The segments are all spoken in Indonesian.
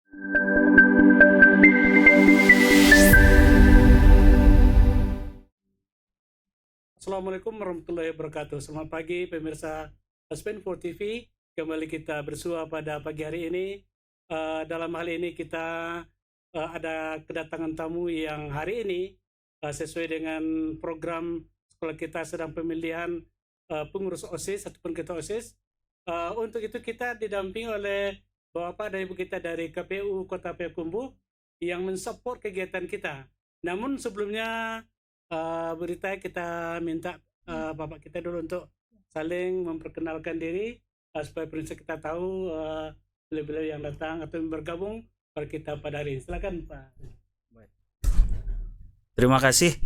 Assalamualaikum warahmatullahi wabarakatuh. Selamat pagi pemirsa Spin4 TV. Kembali kita bersua pada pagi hari ini. Dalam hal ini kita ada kedatangan tamu yang hari ini sesuai dengan program sekolah kita sedang pemilihan pengurus OSIS ataupun ketua OSIS. Untuk itu kita didampingi oleh Bapak dan Ibu kita dari KPU Kota Payakumbuh yang mensupport kegiatan kita. Namun sebelumnya berita kita minta Bapak kita dulu untuk saling memperkenalkan diri supaya pemirsa kita tahu beliau-beliau yang datang atau bergabung pada kita pada hari ini. Silakan Pak. Terima kasih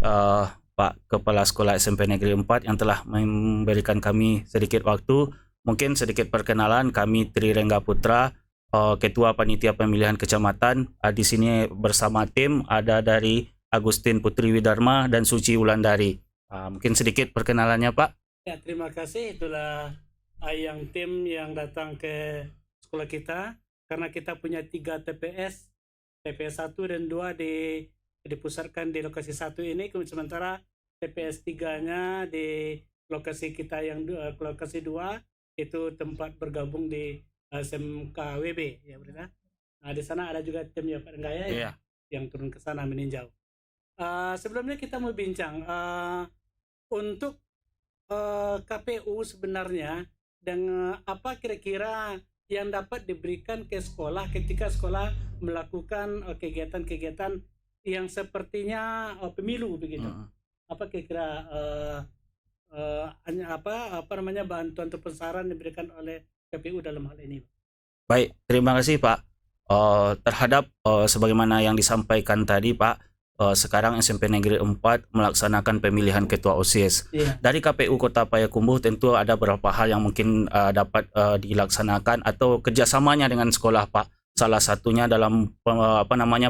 Pak Kepala Sekolah SMP Negeri 4 yang telah memberikan kami sedikit waktu. Mungkin sedikit perkenalan, kami Tri Rengga Putra, Ketua Panitia Pemilihan Kecamatan. Di sini bersama tim ada dari Agustin Putri Widarma dan Suci Wulandari. Mungkin sedikit perkenalannya Pak. Ya, terima kasih. Itulah yang tim yang datang ke sekolah kita karena kita punya 3 TPS, TPS 1 dan 2 dipusatkan di lokasi 1 ini, sementara TPS 3-nya di lokasi kita yang lokasi 2 itu tempat bergabung di SMKWB ya berita. Di sana ada juga tim ya Pak Renggaya yang turun ke sana meninjau. Sebelumnya kita mau bincang untuk KPU sebenarnya dengan apa kira-kira yang dapat diberikan ke sekolah ketika sekolah melakukan kegiatan-kegiatan yang sepertinya pemilu begitu. Apa kira-kira bantuan atau saran diberikan oleh KPU dalam hal ini? Baik, terima kasih Pak. Terhadap sebagaimana yang disampaikan tadi Pak, sekarang SMP Negeri 4 melaksanakan pemilihan ketua OSIS. Dari KPU Kota Payakumbuh tentu ada beberapa hal yang mungkin dapat dilaksanakan atau kerjasamanya dengan sekolah Pak. Salah satunya dalam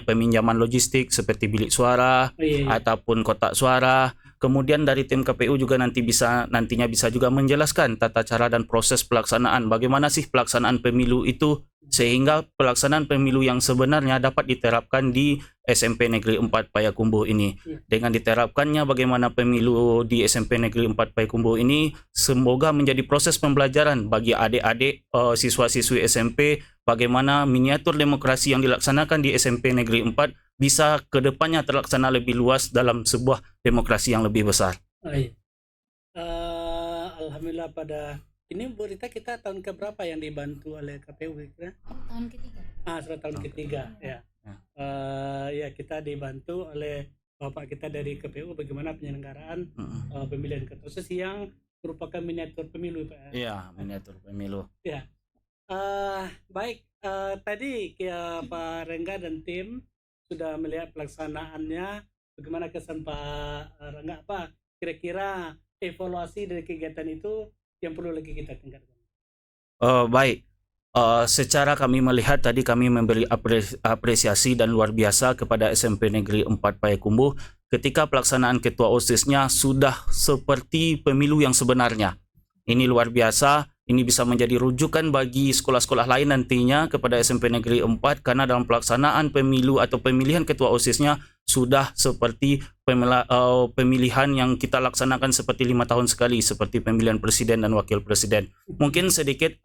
peminjaman logistik seperti bilik suara ataupun kotak suara. Kemudian dari tim KPU juga nantinya bisa juga menjelaskan tata cara dan proses pelaksanaan. Bagaimana sih pelaksanaan pemilu itu sehingga pelaksanaan pemilu yang sebenarnya dapat diterapkan di SMP Negeri 4 Payakumbuh ini. Dengan diterapkannya bagaimana pemilu di SMP Negeri 4 Payakumbuh ini semoga menjadi proses pembelajaran bagi adik-adik siswa-siswi SMP bagaimana miniatur demokrasi yang dilaksanakan di SMP Negeri 4 bisa ke depannya terlaksana lebih luas dalam sebuah demokrasi yang lebih besar. Alhamdulillah pada ini Bu Rita kita tahun keberapa yang dibantu oleh KPU kira? Tahun ketiga. Sudah tahun ketiga ya. Ya kita dibantu oleh Bapak kita dari KPU bagaimana penyelenggaraan pemilihan ketua OSIS yang merupakan miniatur pemilu Pak. Iya, miniatur pemilu. Ya. Baik, tadi Pak Rengga dan tim sudah melihat pelaksanaannya. Bagaimana kesan Pak Rengga? Apa kira-kira evaluasi dari kegiatan itu yang perlu lagi kita tingkatkan? Baik, secara kami melihat tadi kami memberi apresiasi dan luar biasa kepada SMP Negeri 4 Payakumbuh ketika pelaksanaan ketua OSIS-nya sudah seperti pemilu yang sebenarnya. Ini luar biasa. Ini bisa menjadi rujukan bagi sekolah-sekolah lain nantinya kepada SMP Negeri 4 karena dalam pelaksanaan pemilu atau pemilihan ketua OSIS-nya sudah seperti pemilihan yang kita laksanakan seperti 5 tahun sekali seperti pemilihan presiden dan wakil presiden. Mungkin sedikit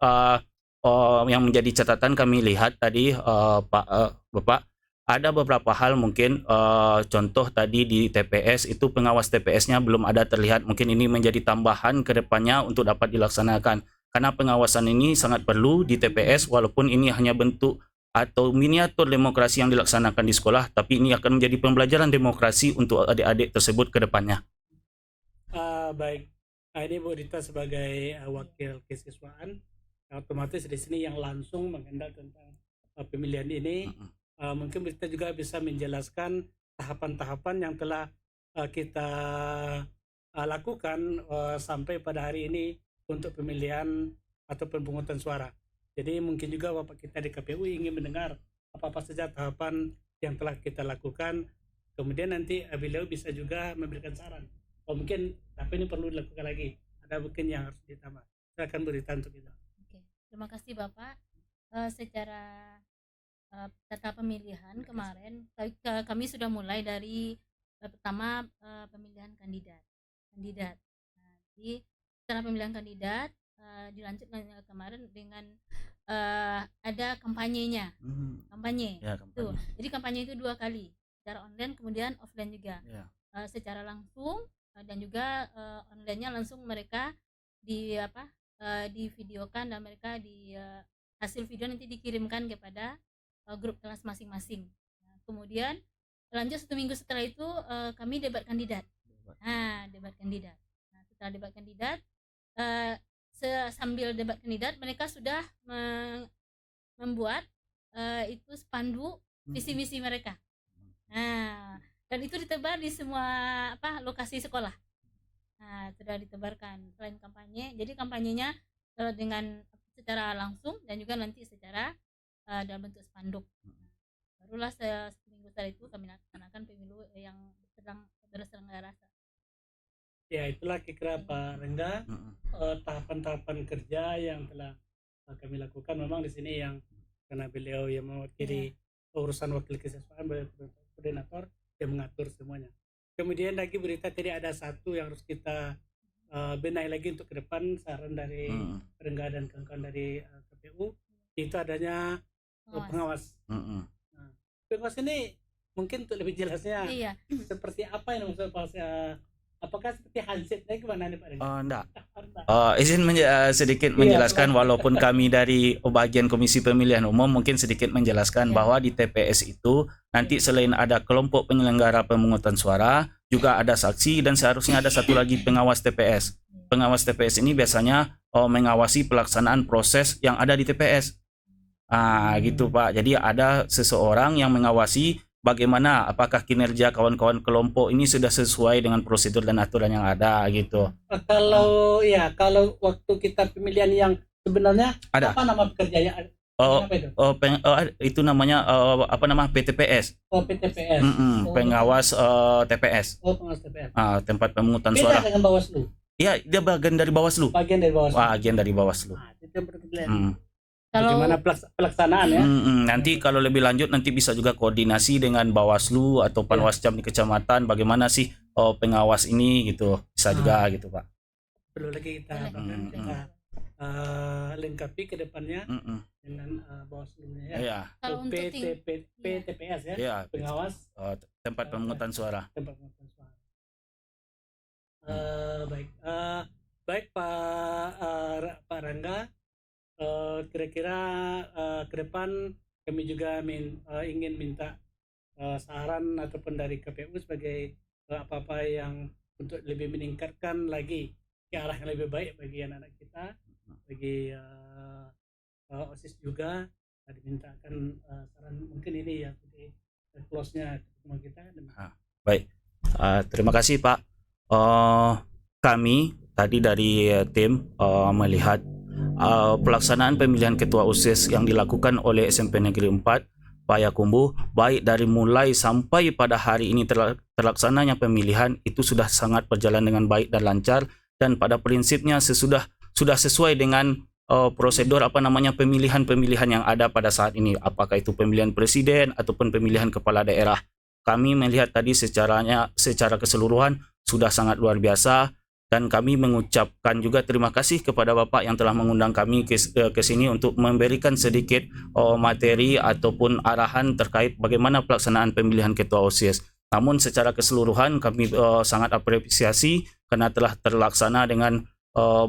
yang menjadi catatan kami lihat tadi Bapak, ada beberapa hal mungkin contoh tadi di TPS itu pengawas TPS-nya belum ada terlihat. Mungkin ini menjadi tambahan ke depannya untuk dapat dilaksanakan. Karena pengawasan ini sangat perlu di TPS walaupun ini hanya bentuk atau miniatur demokrasi yang dilaksanakan di sekolah, tapi ini akan menjadi pembelajaran demokrasi untuk adik-adik tersebut ke depannya. Baik, ini Bu Rita sebagai wakil kesiswaan, otomatis di sini yang langsung mengendal tentang pemilihan ini. Mungkin kita juga bisa menjelaskan tahapan-tahapan yang telah kita lakukan sampai pada hari ini untuk pemilihan atau pemungutan suara. Jadi mungkin juga Bapak kita di KPU ingin mendengar apa-apa saja tahapan yang telah kita lakukan. Kemudian nanti beliau bisa juga memberikan saran. Mungkin apa ini perlu dilakukan lagi. Ada mungkin yang harus ditambah. Silakan berikan untuk itu. Oke, terima kasih Bapak. Secara peserta pemilihan kemarin kami sudah mulai dari pertama pemilihan kandidat. Nah, jadi setelah pemilihan kandidat dilanjutkan kemarin dengan ada kampanyenya. Kampanye. Ya, Tuh. kampanye. Jadi kampanye itu 2 kali, secara online kemudian offline juga. Ya. Secara langsung dan juga online-nya langsung mereka divideokan dan mereka hasil video nanti dikirimkan kepada grup kelas masing-masing. Nah, kemudian lanjut 1 minggu setelah itu kami debat kandidat. Debat kandidat. Nah, setelah debat kandidat sambil debat kandidat mereka sudah membuat itu spanduk visi misi mereka. Nah, dan itu ditebar di semua lokasi sekolah. Nah, sudah ditebarkan selain kampanye. Jadi kampanyenya dengan secara langsung dan juga nanti secara dalam bentuk spanduk. Barulah 1 minggu setelah itu kami laksanakan pemilu yang sedang berselenggara. Ya, itulah kira Pak Rengga tahapan-tahapan kerja yang telah kami lakukan. Memang di sini yang karena beliau yang mewakili urusan wakil kesiswaan, koordinator yang mengatur semuanya. Kemudian lagi berita tadi ada satu yang harus kita benahi lagi untuk ke depan, saran dari Rengga dan kawan-kawan dari KPU itu adanya pengawas. Nah, pengawas ini mungkin untuk lebih jelasnya seperti apa yang maksud pengawas? Apakah seperti handsetnya gimana nih Pak Rengga? Enggak. Izin sedikit menjelaskan, walaupun kami dari bagian Komisi Pemilihan Umum mungkin sedikit menjelaskan bahwa di TPS itu nanti selain ada kelompok penyelenggara pemungutan suara, juga ada saksi dan seharusnya ada satu lagi pengawas TPS. Pengawas TPS ini biasanya mengawasi pelaksanaan proses yang ada di TPS. Gitu Pak. Jadi ada seseorang yang mengawasi bagaimana apakah kinerja kawan-kawan kelompok ini sudah sesuai dengan prosedur dan aturan yang ada gitu. Kalau waktu kita pemilihan yang sebenarnya ada apa nama pekerjaannya? Itu namanya PTPS. PTPS. Pengawas TPS. Pengawas TPS. Tempat pemungutan Beda suara. dengan Bawaslu. Iya, dia bagian dari Bawaslu. Bagian dari Bawaslu. Itu yang perlu kita lihat. Bagaimana pelaksanaan ya? Nanti kalau lebih lanjut nanti bisa juga koordinasi dengan Bawaslu atau Panwascam di kecamatan, bagaimana sih pengawas ini gitu, bisa juga gitu Pak. Perlu lagi kita lengkapi ke depannya dengan Bawaslu-nya ya. Iya. Kalau untuk PTPS ya, iya, pengawas tempat pemungutan suara. Baik Pak Rangga. Kira-kira ke depan kami juga ingin minta saran ataupun dari KPU sebagai apa-apa yang untuk lebih meningkatkan lagi ke arah yang lebih baik bagi anak-anak kita, bagi OSIS juga dimintakan saran mungkin ini ya seperti close-nya pertemuan kita. Baik, terima kasih Pak. Kami tadi dari tim melihat pelaksanaan pemilihan ketua OSIS yang dilakukan oleh SMP Negeri 4 Payakumbuh, baik dari mulai sampai pada hari ini terlaksananya pemilihan itu sudah sangat berjalan dengan baik dan lancar, dan pada prinsipnya sudah sesuai dengan prosedur pemilihan yang ada pada saat ini, apakah itu pemilihan presiden ataupun pemilihan kepala daerah. Kami melihat tadi secara keseluruhan sudah sangat luar biasa. Dan kami mengucapkan juga terima kasih kepada Bapak yang telah mengundang kami ke sini untuk memberikan sedikit materi ataupun arahan terkait bagaimana pelaksanaan pemilihan ketua OSIS. Namun secara keseluruhan kami sangat apresiasi karena telah terlaksana dengan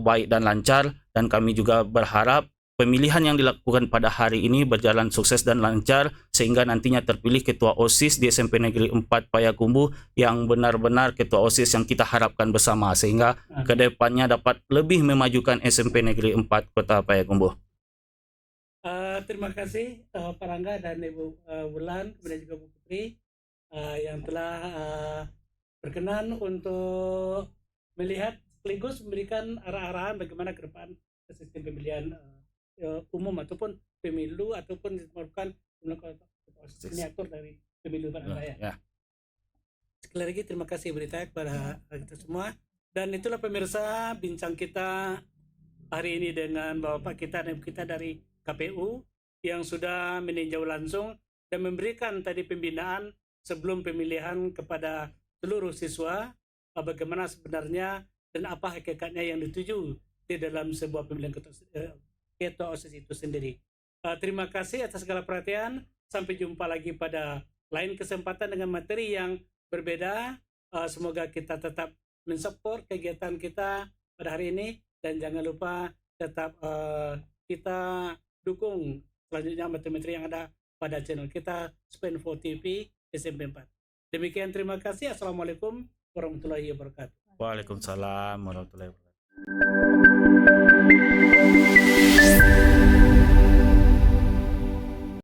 baik dan lancar, dan kami juga berharap pemilihan yang dilakukan pada hari ini berjalan sukses dan lancar sehingga nantinya terpilih ketua OSIS di SMP Negeri 4 Payakumbuh yang benar-benar ketua OSIS yang kita harapkan bersama, sehingga kedepannya dapat lebih memajukan SMP Negeri 4 Kota Payakumbuh. Terima kasih Pak Rangga dan Ibu Wulan, kemudian juga Bu Putri yang telah berkenan untuk melihat sekaligus memberikan arah-arahan bagaimana ke depan sistem pemilihan umum ataupun pemilu ataupun merupakan miniatur dari pemilu pada raya. Sekali lagi terima kasih berita kepada kita semua, dan itulah pemirsa bincang kita hari ini dengan Bapak kita dan Ibu kita dari KPU yang sudah meninjau langsung dan memberikan tadi pembinaan sebelum pemilihan kepada seluruh siswa bagaimana sebenarnya dan apa hakikatnya yang dituju di dalam sebuah pemilihan ketua OSIS itu sendiri. Terima kasih atas segala perhatian. Sampai jumpa lagi pada lain kesempatan dengan materi yang berbeda. Semoga kita tetap mensupport kegiatan kita pada hari ini dan jangan lupa tetap kita dukung selanjutnya materi-materi yang ada pada channel kita Span4 TV SMP 4. Demikian, terima kasih. Assalamualaikum warahmatullahi wabarakatuh. Waalaikumsalam warahmatullahi wabarakatuh.